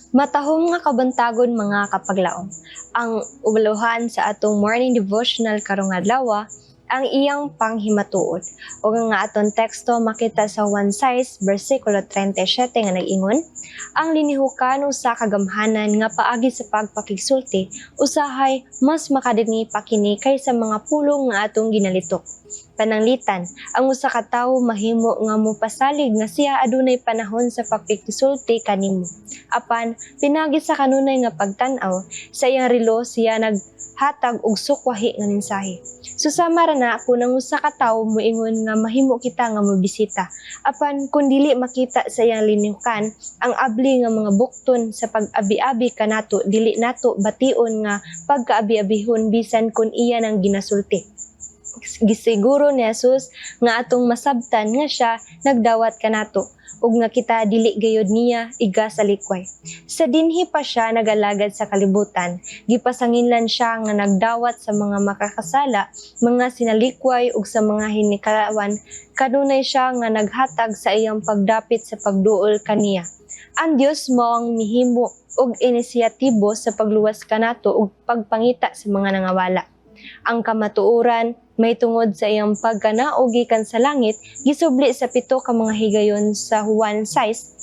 Matahom nga kabantagon mga kapaglaom. Ang uluhan sa atong morning devotional karong adlaw ang iyang panghimatuod. O nga aton teksto makita sa 1:6 bersikulo 37 nga nag-ingon, ang linihukan sa kagamhanan nga paagi sa pagpakigsulti usahay mas makadingi pa kini kaysa mga pulong nga atong ginalitok. Pananglitan, ang usa ka tawo mahimo nga mopasalig nga siya adunay panahon sa pagpakigsulti kanimo. Apan pinagi sa kanunay nga pagtan-aw sa iyang relo siya naghatag og sukwahi nga mensahe. Susama ra na kung ang usa ka tawo moingon nga mahimo kita nga mobisita. Apan kun dili makita sa iyang linihukan ang abli nga mga bukton sa pag-abi-abi kanato, dili nato bation nga pagkaabi-abihon bisan kun iya nang ginasulti. Gisiguro ni Jesus nga atong masabtan nga siya nagdawat kanato ug nga kita dili gayud niya iga sa likway. Sa dinhi pa siya nagalagad sa kalibutan, gipasanginlan siya nga nagdawat sa mga makakasala, mga sinalikway ug sa mga hinikalawan, kanunay siya nga naghatag sa iyang pagdapit sa pagduol kaniya. Ang Dios mao ang mihimo og inisyatibo sa pagluwas kanato ug pagpangita sa mga nangawala. Ang kamatuoran may tungod sa iyang pagkanaog gikan sa langit, gisubli sa 7 ka mga higayon sa Juan 6,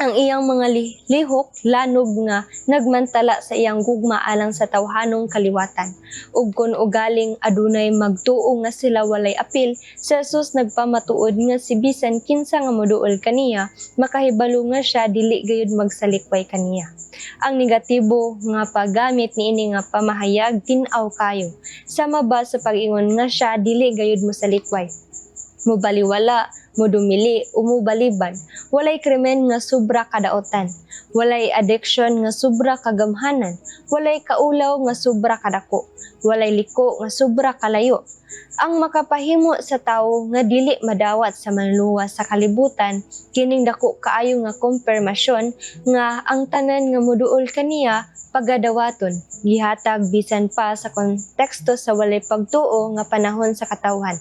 ang iyang mga lihok lanog nga nagmantala sa iyang gugma alang sa tawhanong kaliwatan. Ug kun ugaling adunay magtuo nga sila walay apil, sa Jesus nagpamatuod nga si bisan kinsa nga moduol kaniya, makahibalo nga siya dili gayud magsalikway kaniya. Ang negatibo nga paggamit niini nga pamahayag tin-aw kayo. Sama ba sa pag-ingon nga siya dili gayud mo salikway, mobaliwala, modumili, umubaliban, walay krimen nga sobra kadaotan, walay addiction nga sobra kagamhanan, walay kaulaw nga sobra kadako, walay liko nga sobra kalayo. Ang makapahimo sa tawo nga dili madawat sa manluwas sa kalibutan, kining dako kaayo nga kumpirmasyon nga ang tanan nga moduol kaniya pagadawaton, gihatag bisan pa sa konteksto sa walay pagtuo nga panahon sa katawhan.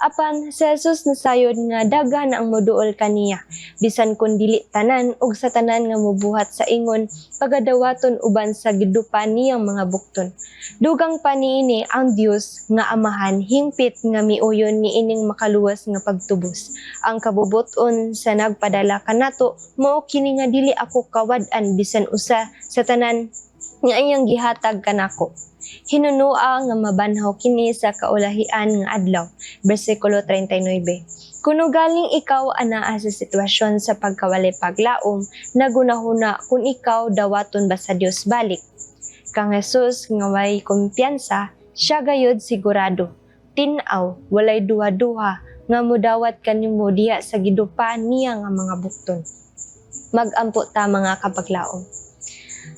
Apan sa Jesus nasayod nga daghan ang moduol kaniya, bisan kun dili tanan ug sa tanan nga mobuhat sa ingon pagadawaton uban sa gidupan niyang mga bukton. Dugang pa niini ang Dios nga Amahan hingpit nga miuyon niining makaluwas nga pagtubos. Ang kabubuton sa nagpadala kanato mao kini nga dili ako kawad-an bisan usa sa tanan nga iyang gihatag kanako. Hinunua nga mabanhaw kini sa kaulahian nga adlaw, bersikulo 39. Kuno galing ikaw anaa sa sitwasyon sa pagkawalay paglaom, nagunahuna kung ikaw dawaton ba sa Dios balik. Kang Jesus nga way kumpiyansa, siya gayud sigurado. Tin-aw, walay duha-duha nga mudawat kanimo diha sa gidupa niya nga mga bukton. Mag-ampo ta mga kapaglaom.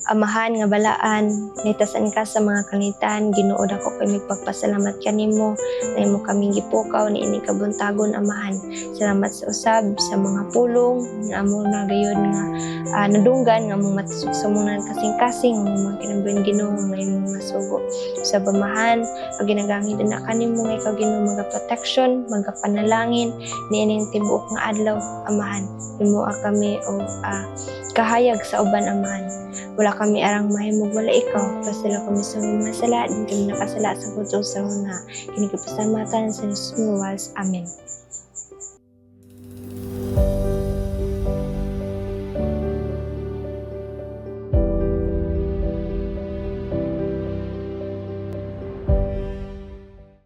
Amahan nga balaan, nitasan ka sa mga kalangitan, Ginoo dako kay magpagpasalamat kanimo, na imo kaming gipukaw ni ini kabuntagon Amahan. Salamat sa usab sa mga pulong nga amo na gayon nga nadunggan nga among matusok sa mga kasing-kasing nga mga kinabang Ginoo nga imong masugo. Sa Amahan, pag ginagamit na kanimo nga ikaw Ginoo magaproteksyon, magapanalangin ni ining tibuok nga adlaw Amahan. Himuha kami og kahayag sa uban Amahan. Wala kami arang mahimog wala ikaw, pasala kami sa mga sala, din kami nakasala sa kutong sa mga kinikipasamatan sa Jesus mo. Amen.